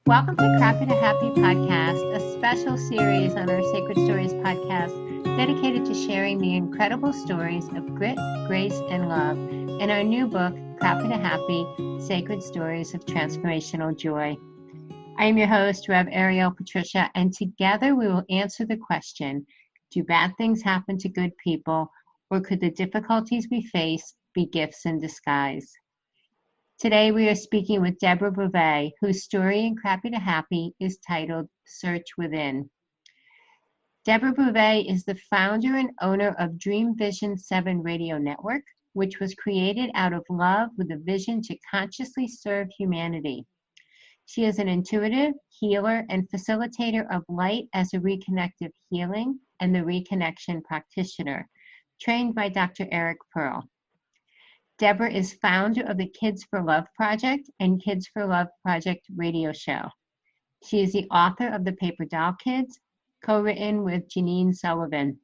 Welcome to Craft It a Happy podcast, a special series on our Sacred Stories podcast dedicated to sharing the incredible stories of grit, grace, and love in our new book, Craft It a Happy, Sacred Stories of Transformational Joy. I am your host, Rev Ariel Patricia, and together we will answer the question, do bad things happen to good people, or could the difficulties we face be gifts in disguise? Today we are speaking with Deborah Beauvais, whose story in Craft It a Happy is titled Search Within. Deborah Beauvais is the founder and owner of Dreamvisions 7 radio network, which was created out of love with a vision to consciously serve humanity. She is an intuitive, healer, and facilitator of light as a Reconnective healing and the Reconnection practitioner, trained by Dr. Eric Pearl. Deborah is founder of the Kids for Love Project and Kids for Love Project radio show. She is the author of The Paper Doll Kids, co-written with Janine Sullivan.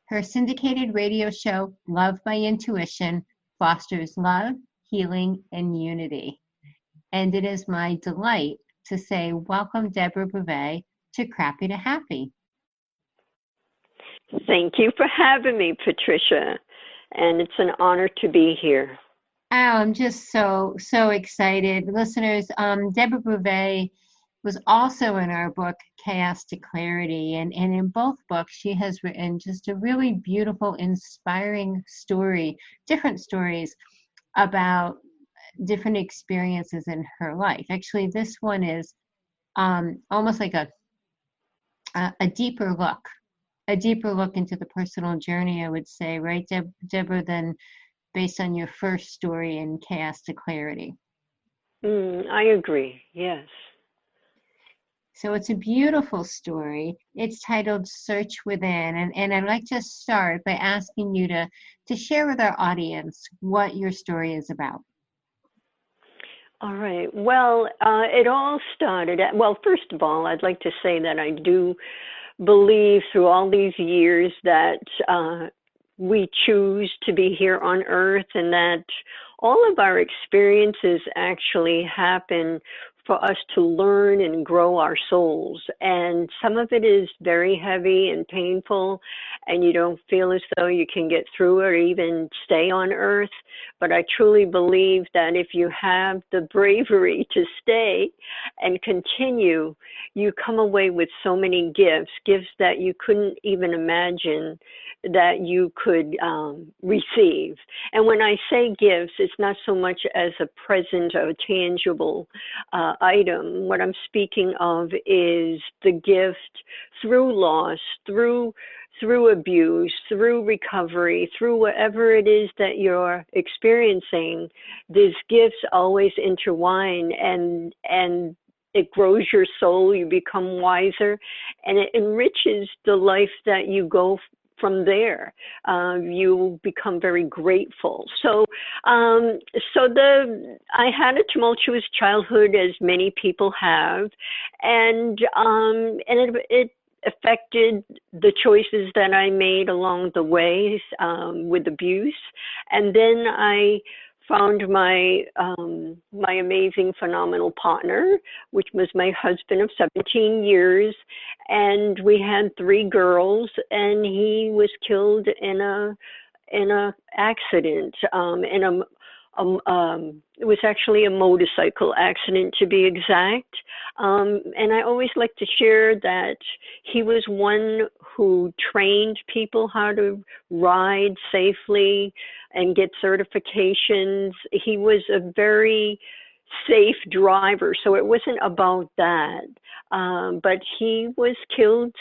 Her syndicated radio show, Love by Intuition, fosters love, healing, and unity. And it is my delight to say welcome, Deborah Beauvais, to Craft It a Happy. Thank you for having me, Patricia. And it's an honor to be here. Oh, I'm just so excited. Listeners, Deborah Beauvais was also in our book, Chaos to Clarity. And in both books, she has written just a really beautiful, inspiring story, different stories about different experiences in her life. Actually, this one is almost like a deeper look. A deeper look into the personal journey, I would say, right, Deborah, than based on your first story in Chaos to Clarity. I agree, yes. So it's a beautiful story. It's titled Search Within, and I'd like to start by asking you to share with our audience what your story is about. All right. Well, it all started first of all, I'd like to say that I do believe through all these years that we choose to be here on earth, and that all of our experiences actually happen for us to learn and grow our souls. And some of it is very heavy and painful, and you don't feel as though you can get through it or even stay on earth. But I truly believe that if you have the bravery to stay and continue, you come away with so many gifts that you couldn't even imagine that you could receive. And when I say gifts, it's not so much as a present or a tangible item. What I'm speaking of is the gift through loss, through abuse, through recovery, through whatever it is that you're experiencing. These gifts always intertwine, and it grows your soul. You become wiser, and it enriches the life that you go from there. You become very grateful. So I had a tumultuous childhood, as many people have, and it affected the choices that I made along the way with abuse. And then I found my amazing, phenomenal partner, which was my husband of 17 years, and we had 3 girls, and he was killed in a accident, it was actually a motorcycle accident, to be exact. And I always like to share that he was one who trained people how to ride safely and get certifications. He was a very safe driver, so it wasn't about that. But he was killed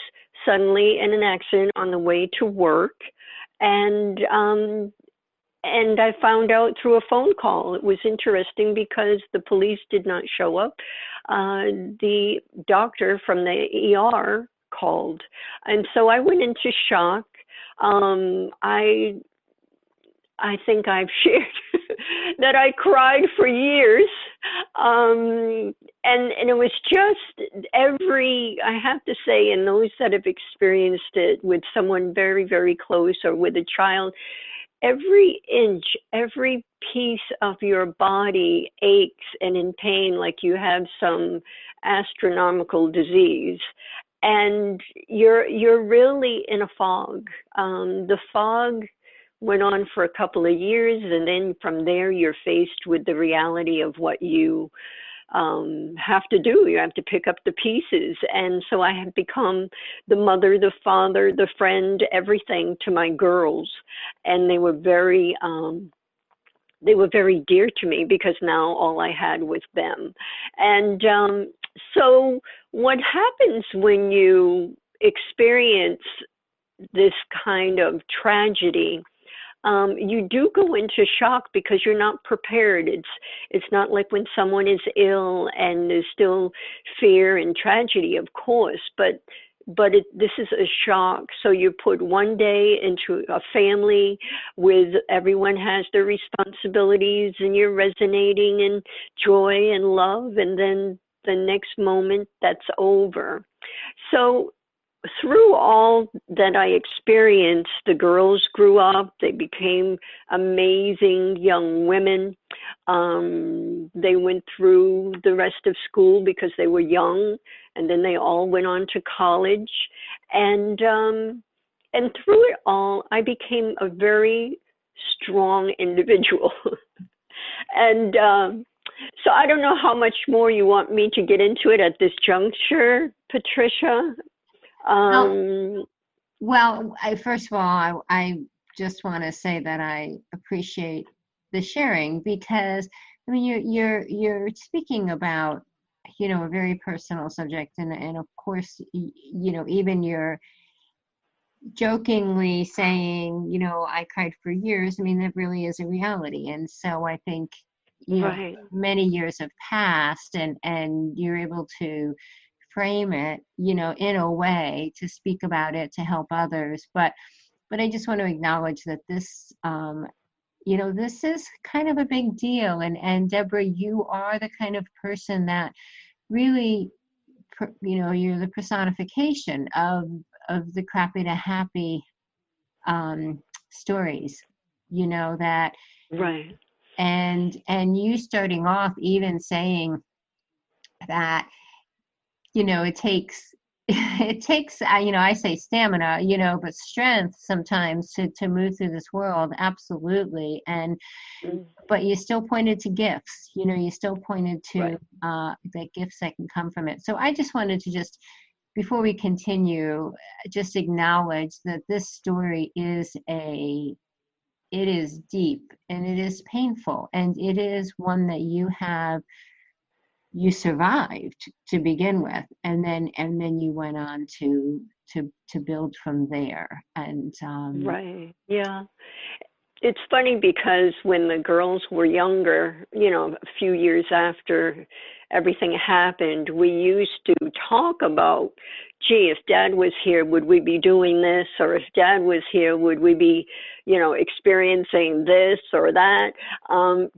suddenly in an accident on the way to work, and I found out through a phone call. It was interesting because the police did not show up. The doctor from the ER called. And so I went into shock. I think I've shared that I cried for years. And it was just I have to say, and those that have experienced it with someone very, very close or with a child, every inch, every piece of your body aches and in pain like you have some astronomical disease. And you're really in a fog. The fog went on for a couple of years, and then from there you're faced with the reality of what you have to do. You have to pick up the pieces. And so I have become the mother, the father, the friend, everything to my girls. And they were very dear to me because now all I had was them. And so what happens when you experience this kind of tragedy, you do go into shock because you're not prepared. It's not like when someone is ill and there's still fear and tragedy, of course, but this is a shock. So you put one day into a family with everyone has their responsibilities and you're resonating in joy and love, and then the next moment that's over. So through all that I experienced, the girls grew up, they became amazing young women. They went through the rest of school because they were young, and then they all went on to college. And through it all, I became a very strong individual. And so I don't know how much more you want me to get into it at this juncture, Patricia. Well, first of all, I just want to say that I appreciate the sharing, because I mean you're speaking about, you know, a very personal subject, and of course, you know, even you're jokingly saying, you know, I cried for years. I mean, that really is a reality. And so I think, you know, Right. many years have passed, and you're able to frame it, you know, in a way to speak about it, to help others. But I just want to acknowledge that this, you know, this is kind of a big deal. And Deborah, you are the kind of person that really, you know, you're the personification of the crappy to happy stories, you know, that, Right. and you starting off even saying that, you know, it takes it takes, you know, I say stamina, you know, but strength sometimes to move through this world. Absolutely. And Mm. but you still pointed to gifts, you know, you still pointed to Right. the gifts that can come from it. So I just wanted to just, before we continue, just acknowledge that this story is it is deep, and it is painful, and it is one that you survived to begin with, and then you went on to build from there. And Right. Yeah. It's funny because when the girls were younger, you know, a few years after everything happened, we used to talk about, gee, if Dad was here, would we be doing this? Or if Dad was here, would we be, you know, experiencing this or that?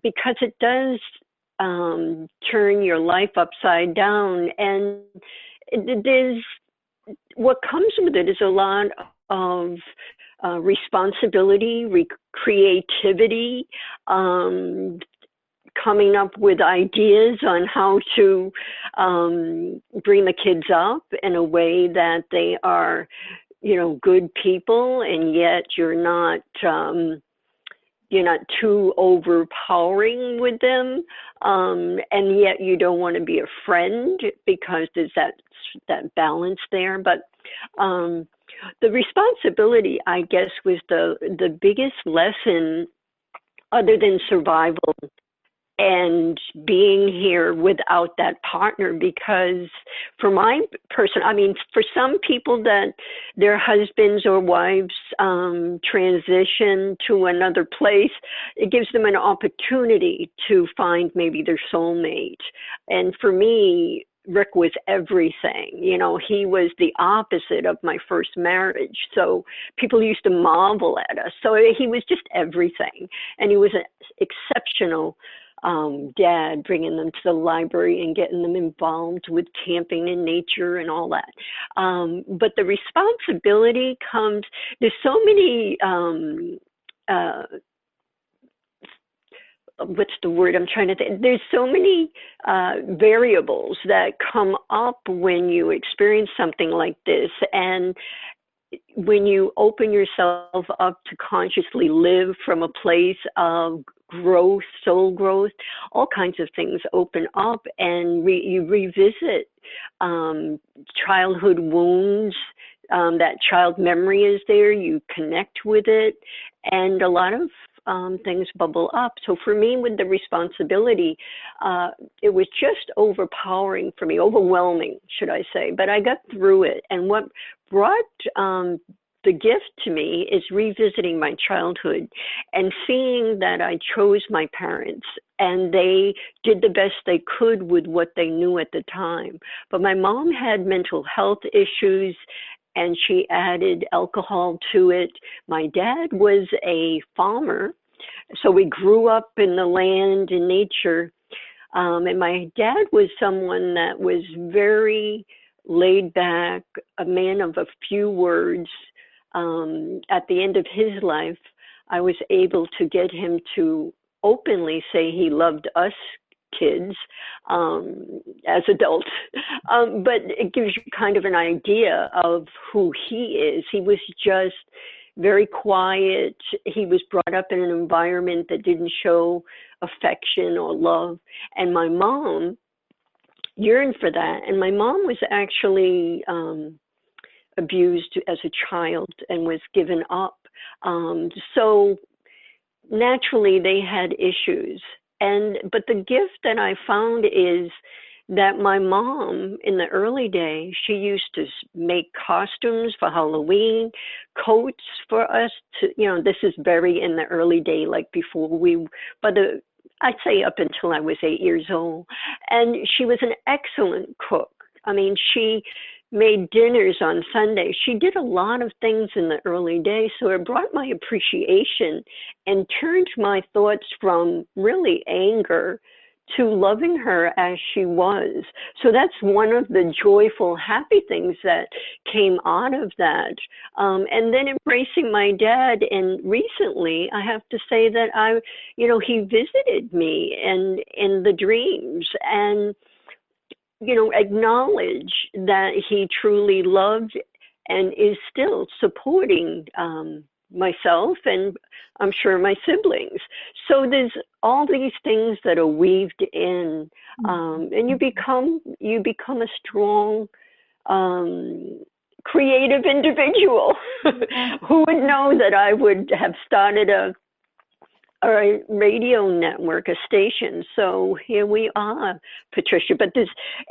Because it does turn your life upside down. And it is, what comes with it is a lot of responsibility, creativity, um, coming up with ideas on how to bring the kids up in a way that they are, you know, good people, and yet you're not too overpowering with them, and yet you don't want to be a friend because there's that balance there. But the responsibility, I guess, was the biggest lesson, other than survival and being here without that partner. Because for my person, I mean, for some people that their husbands or wives transition to another place, it gives them an opportunity to find maybe their soulmate. And for me, Rick was everything. You know, he was the opposite of my first marriage. So people used to marvel at us. So he was just everything. And he was an exceptional dad, bringing them to the library and getting them involved with camping and nature and all that. But the responsibility comes, there's so many what's the word I'm trying to think? There's so many variables that come up when you experience something like this. And when you open yourself up to consciously live from a place of growth, soul growth, all kinds of things open up, and you revisit childhood wounds. That child memory is there. You connect with it, and a lot of things bubble up. So for me, with the responsibility, it was just overpowering for me, overwhelming, should I say. But I got through it. And what brought the gift to me is revisiting my childhood and seeing that I chose my parents and they did the best they could with what they knew at the time. But my mom had mental health issues and she added alcohol to it. My dad was a farmer, so we grew up in the land and nature. And my dad was someone that was very laid back, a man of a few words. At the end of his life, I was able to get him to openly say he loved us kids as adults. But it gives you kind of an idea of who he is. He was just very quiet. He was brought up in an environment that didn't show affection or love. And my mom yearned for that. And my mom was actually abused as a child and was given up. So naturally they had issues. But the gift that I found is that my mom in the early days, she used to make costumes for Halloween, coats for us to, this is very in the early day, like before I'd say up until I was 8 years old. And she was an excellent cook. I mean, she made dinners on Sunday. She did a lot of things in the early days, so it brought my appreciation and turned my thoughts from really anger to loving her as she was. So that's one of the joyful, happy things that came out of that. And then embracing my dad. And recently, I have to say that he visited me in the dreams and acknowledge that he truly loved and is still supporting myself and I'm sure my siblings. So there's all these things that are weaved in, and you become a strong, creative individual. Who would know that I would have started a radio network, a station. So here we are, Patricia. But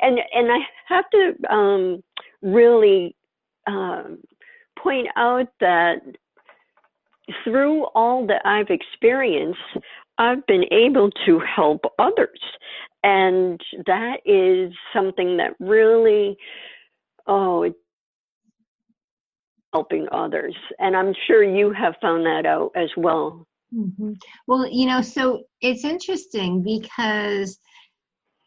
and I have to really point out that through all that I've experienced, I've been able to help others. And that is something that really, it's helping others. And I'm sure you have found that out as well. Mm-hmm. Well, so it's interesting because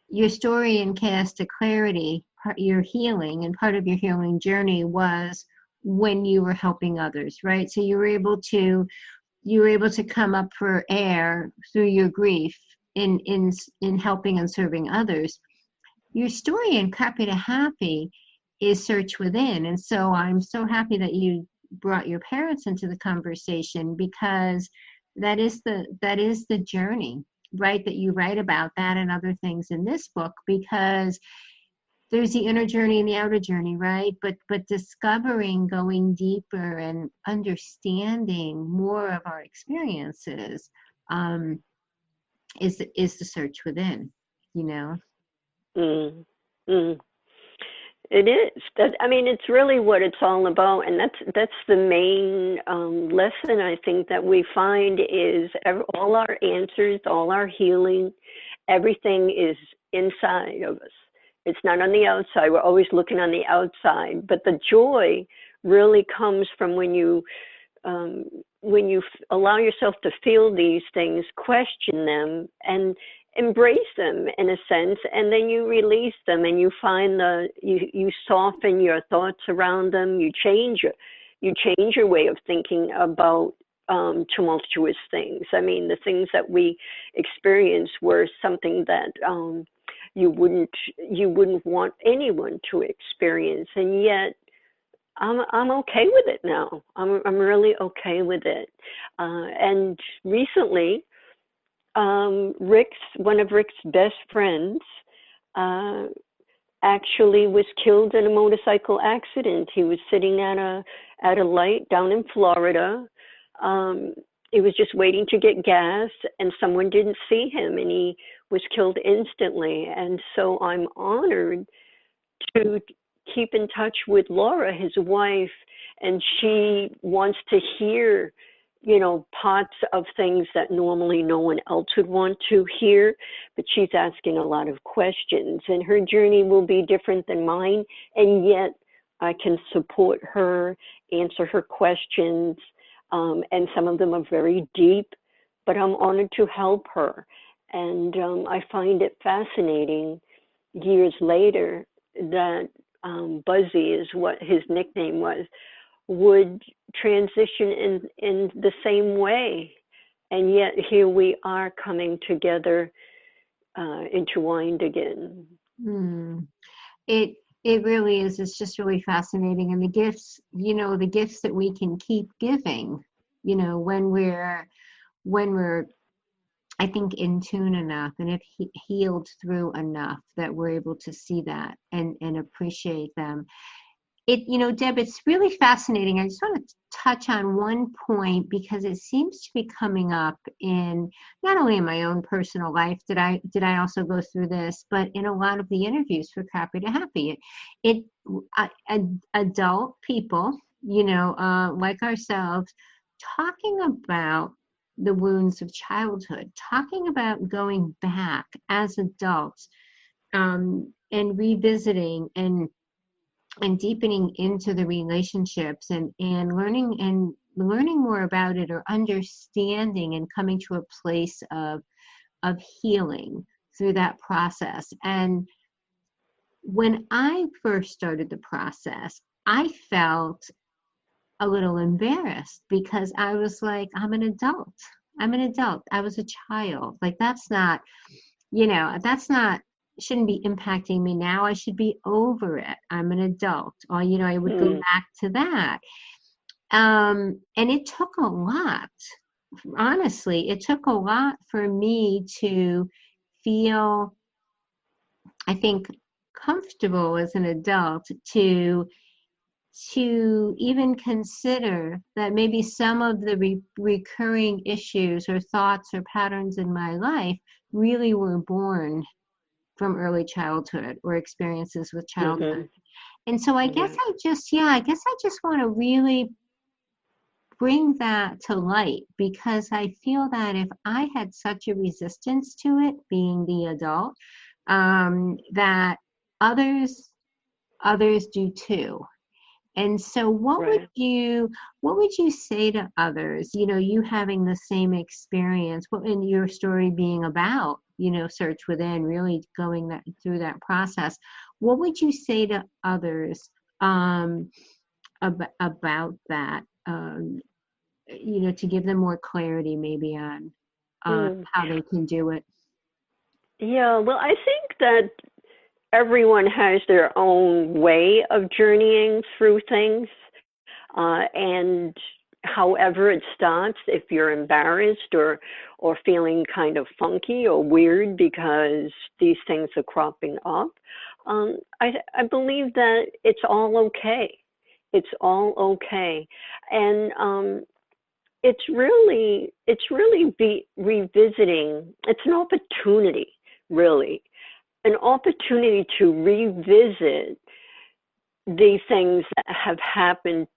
your story in Chaos to Clarity, your healing and part of your healing journey was when you were helping others, right? So you were able to come up for air through your grief in helping and serving others. Your story in Crappy to Happy is search within. And so I'm so happy that you brought your parents into the conversation because that is the journey, right? That you write about that and other things in this book, because there's the inner journey and the outer journey, right? But discovering, going deeper and understanding more of our experiences is the search within, It is. It's really what it's all about, and that's the main lesson I think that we find is all our answers, all our healing, everything is inside of us. It's not on the outside. We're always looking on the outside, but the joy really comes from when you allow yourself to feel these things, question them, and embrace them in a sense, and then you release them and you find you soften your thoughts around them. You change your way of thinking about tumultuous things. I mean, the things that we experienced were something that you wouldn't want anyone to experience, and yet I'm okay with it now. I'm really okay with it. And recently, one of Rick's best friends, uh, actually was killed in a motorcycle accident. He was sitting at a light down in Florida. Um, he was just waiting to get gas, and someone didn't see him, and he was killed instantly. And so I'm honored to keep in touch with Laura, his wife, and she wants to hear, parts of things that normally no one else would want to hear, but she's asking a lot of questions, and her journey will be different than mine, and yet I can support her, answer her questions, and some of them are very deep, but I'm honored to help her. And I find it fascinating years later that Buzzy is what his nickname was, would transition in the same way. And yet here we are coming together, intertwined again. Mm. It really is. It's just really fascinating. And the gifts, the gifts that we can keep giving, when we're I think in tune enough and if healed through enough that we're able to see that and appreciate them. Deb, it's really fascinating. I just want to touch on one point because it seems to be coming up in not only in my own personal life, did I also go through this, but in a lot of the interviews for Crappy to Happy. Adult people, like ourselves, talking about the wounds of childhood, talking about going back as adults, and revisiting and deepening into the relationships and learning more about it, or understanding and coming to a place of healing through that process. And when I first started the process, I felt a little embarrassed because I was like, I'm an adult. I was a child. Like that's not shouldn't be impacting me now. I should be over it. I'm an adult. Or, I would go back to that. And it took a lot. Honestly, it took a lot for me to feel, I think, comfortable as an adult to even consider that maybe some of the recurring issues or thoughts or patterns in my life really were born from early childhood or experiences with childhood. And so I guess I just want to really bring that to light, because I feel that if I had such a resistance to it, being the adult, that others do too. And so what would you say to others, you having the same experience, what in your story being about, search within, really going through that process, what would you say to others about that, to give them more clarity maybe on how they can do it? Yeah, well, I think that everyone has their own way of journeying through things. And however it starts, if you're embarrassed or feeling kind of funky or weird because these things are cropping up, I believe that it's all okay. It's all okay. And it's really be revisiting. It's an opportunity, really, an opportunity to revisit the things that have happened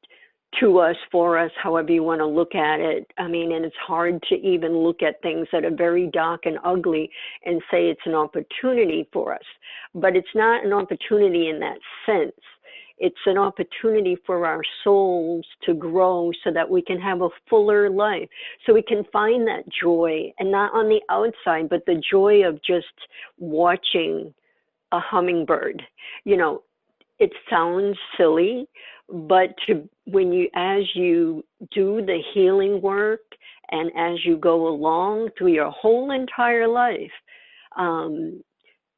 to us, for us, however you want to look at it. I mean, and it's hard to even look at things that are very dark and ugly and say it's an opportunity for us. But it's not an opportunity in that sense. It's an opportunity for our souls to grow so that we can have a fuller life, so we can find that joy, and not on the outside, but the joy of just watching a hummingbird. It sounds silly, But as you do the healing work and as you go along through your whole entire life,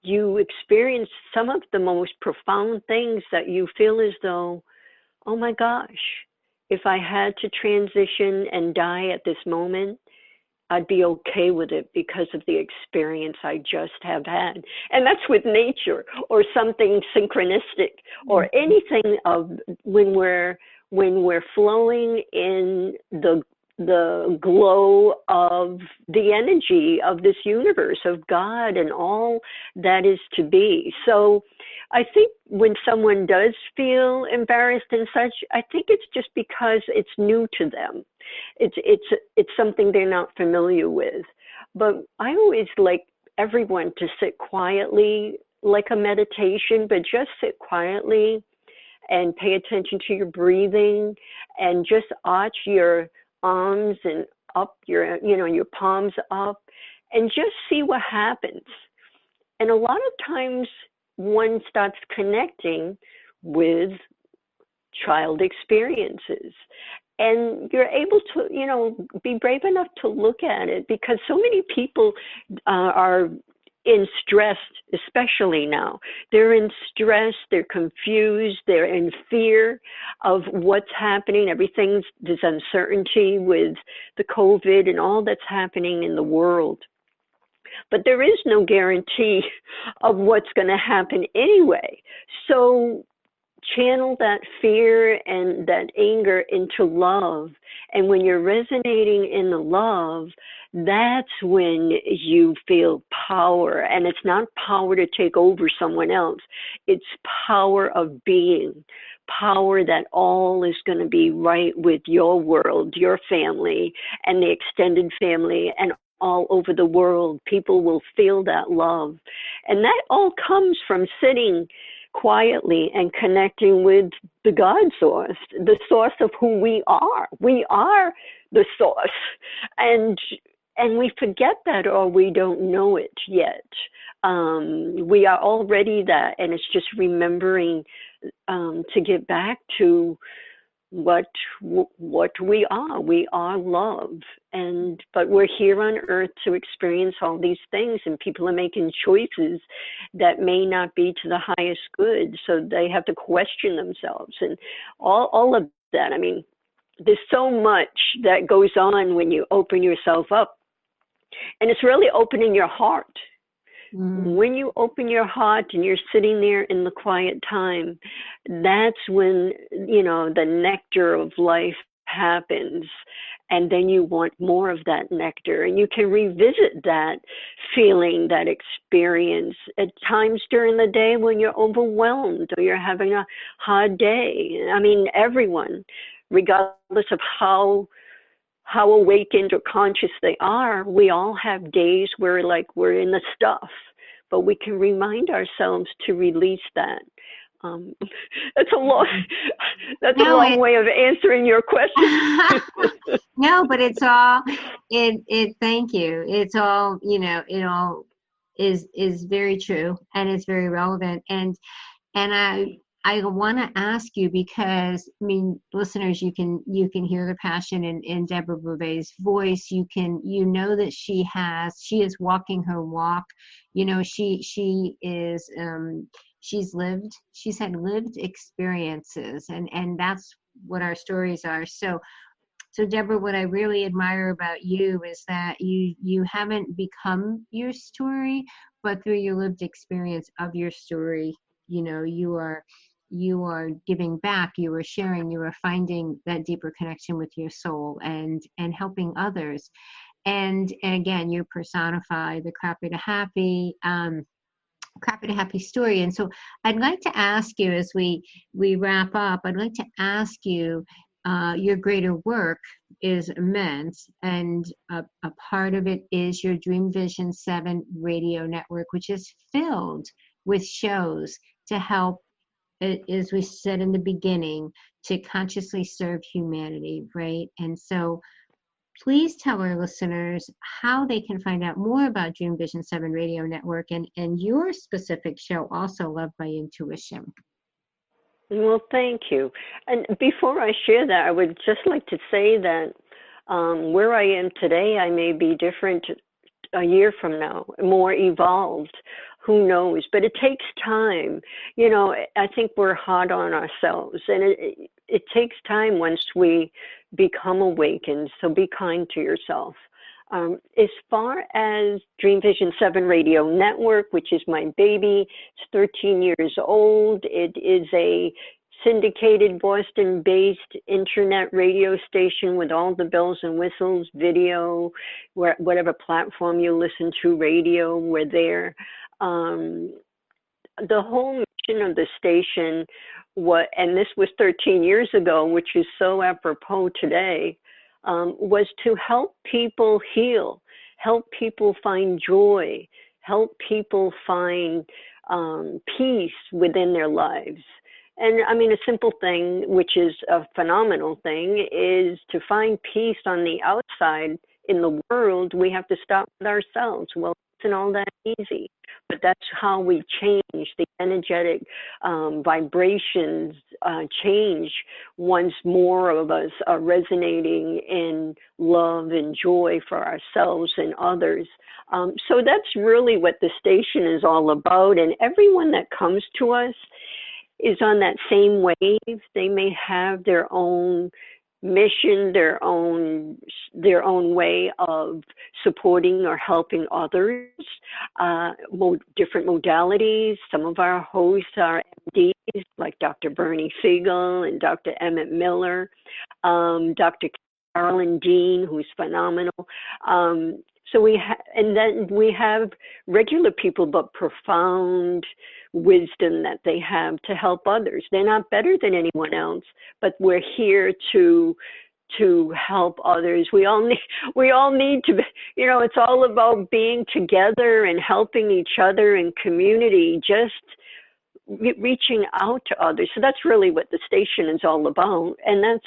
you experience some of the most profound things that you feel as though, oh my gosh, if I had to transition and die at this moment, I'd be okay with it because of the experience I just have had. And that's with nature or something synchronistic or anything of when we're flowing in the glow of the energy of this universe, of God and all that is to be. So I think when someone does feel embarrassed and such, I think it's just because it's new to them. It's something they're not familiar with. But I always like everyone to sit quietly, like a meditation, but just sit quietly and pay attention to your breathing and just arch your arms and up your palms up and just see what happens. And a lot of times one starts connecting with child experiences. And you're able to, be brave enough to look at it because so many people are in stress, especially now. They're in stress, they're confused, they're in fear of what's happening. There's uncertainty with the COVID and all that's happening in the world. But there is no guarantee of what's going to happen anyway. So channel that fear and that anger into love. And when you're resonating in the love, that's when you feel power. And it's not power to take over someone else. It's power of being, power that all is going to be right with your world, your family, and the extended family, and all over the world. People will feel that love. And that all comes from sitting quietly and connecting with the God source, the source of who we are. We are the source. And we forget that, or we don't know it yet. We are already that, and it's just remembering to get back to what we are. We are love, but we're here on earth to experience all these things, and people are making choices that may not be to the highest good, so they have to question themselves and all of that. I mean, there's so much that goes on when you open yourself up, and it's really opening your heart. When you open your heart and you're sitting there in the quiet time, that's when, the nectar of life happens. And then you want more of that nectar. And you can revisit that feeling, that experience at times during the day when you're overwhelmed or you're having a hard day. I mean, everyone, regardless of how awakened or conscious they are, we all have days where we're in the stuff, but we can remind ourselves to release that. That's a long way of answering your question. No, but it's all thank you. It's all, it all is very true, and it's very relevant. And I want to ask you, because listeners, you can hear the passion in Deborah Beauvais' voice. You know that she is walking her walk. She is she's had lived experiences, and that's what our stories are. So Deborah, what I really admire about you is that you haven't become your story, but through your lived experience of your story, you are giving back, you are sharing, you are finding that deeper connection with your soul and helping others. And again, you personify the crappy to happy story. And so I'd like to ask you, as we wrap up, I'd like to ask you, your greater work is immense, and a part of it is your Dreamvisions 7 radio network, which is filled with shows to help, as we said in the beginning, to consciously serve humanity, right? And so please tell our listeners how they can find out more about Dreamvisions 7 radio network and your specific show, also Love by Intuition. Well, thank you. And before I share that, I would just like to say that where I am today, I may be different a year from now, more evolved. Who knows? But it takes time. You know, I think we're hard on ourselves, and it takes time once we become awakened. So be kind to yourself. As far as Dream Vision 7 Radio Network, which is my baby, it's 13 years old. It is a syndicated Boston-based internet radio station with all the bells and whistles, video, whatever platform you listen to, radio, we're there. The whole mission of the station, and this was 13 years ago, which is so apropos today, was to help people heal, help people find joy, help people find peace within their lives. And I mean, a simple thing, which is a phenomenal thing, is to find peace on the outside in the world, we have to start with ourselves. Well, it isn't all that easy, but that's how we change. The energetic vibrations change once more of us are resonating in love and joy for ourselves and others. So that's really what the station is all about. And everyone that comes to us is on that same wave. They may have their own mission, their own way of supporting or helping others, different modalities. Some of our hosts are MDs, like Dr. Bernie Siegel and Dr. Emmett Miller, Dr. Carolyn Dean, who's phenomenal. So and then we have regular people, but profound wisdom that they have to help others. They're not better than anyone else, but we're here to help others. We all need to be, you know, it's all about being together and helping each other in community, just reaching out to others. So that's really what the station is all about. And that's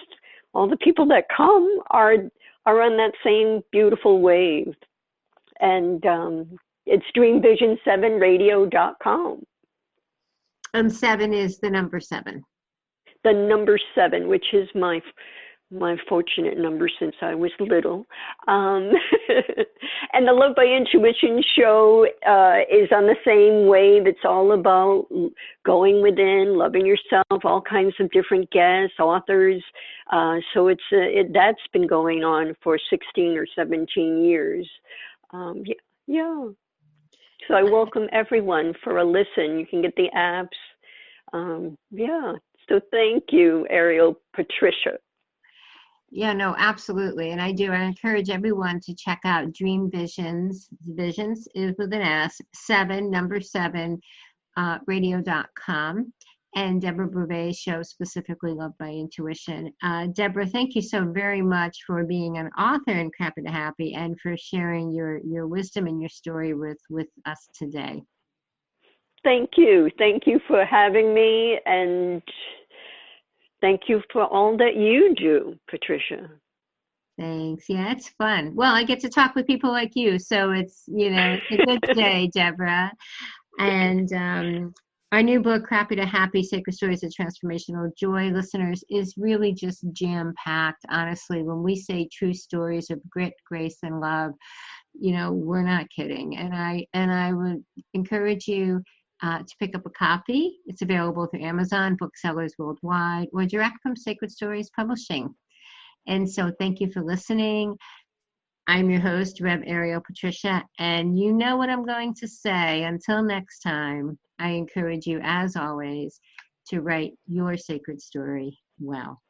all the people that come are on that same beautiful wave. And it's dreamvision7radio.com. And 7 is the number 7. The number 7, which is my fortunate number since I was little. And the Love by Intuition show is on the same wave. It's all about going within, loving yourself, all kinds of different guests, authors. So that's been going on for 16 or 17 years. Yeah. So I welcome everyone for a listen. You can get the apps. Yeah. So thank you, Ariel, Patricia. Yeah, no, absolutely. And I encourage everyone to check out Dreamvisions. Visions is with an S, 7, number 7, radio.com. And Deborah Beauvais show, specifically Love by Intuition. Deborah, thank you so very much for being an author in Crappy to Happy and for sharing your wisdom and your story with us today. Thank you. Thank you for having me, and thank you for all that you do, Patricia. Thanks. Yeah, it's fun. Well, I get to talk with people like you, so it's, it's a good day, Deborah. And our new book, Crappy to Happy, Sacred Stories of Transformational Joy, listeners, is really just jam-packed. Honestly, when we say true stories of grit, grace, and love, we're not kidding. And I would encourage you to pick up a copy. It's available through Amazon, booksellers worldwide, or direct from Sacred Stories Publishing. And so thank you for listening. I'm your host, Rev Ariel Patricia, and you know what I'm going to say. Until next time, I encourage you, as always, to write your sacred story well.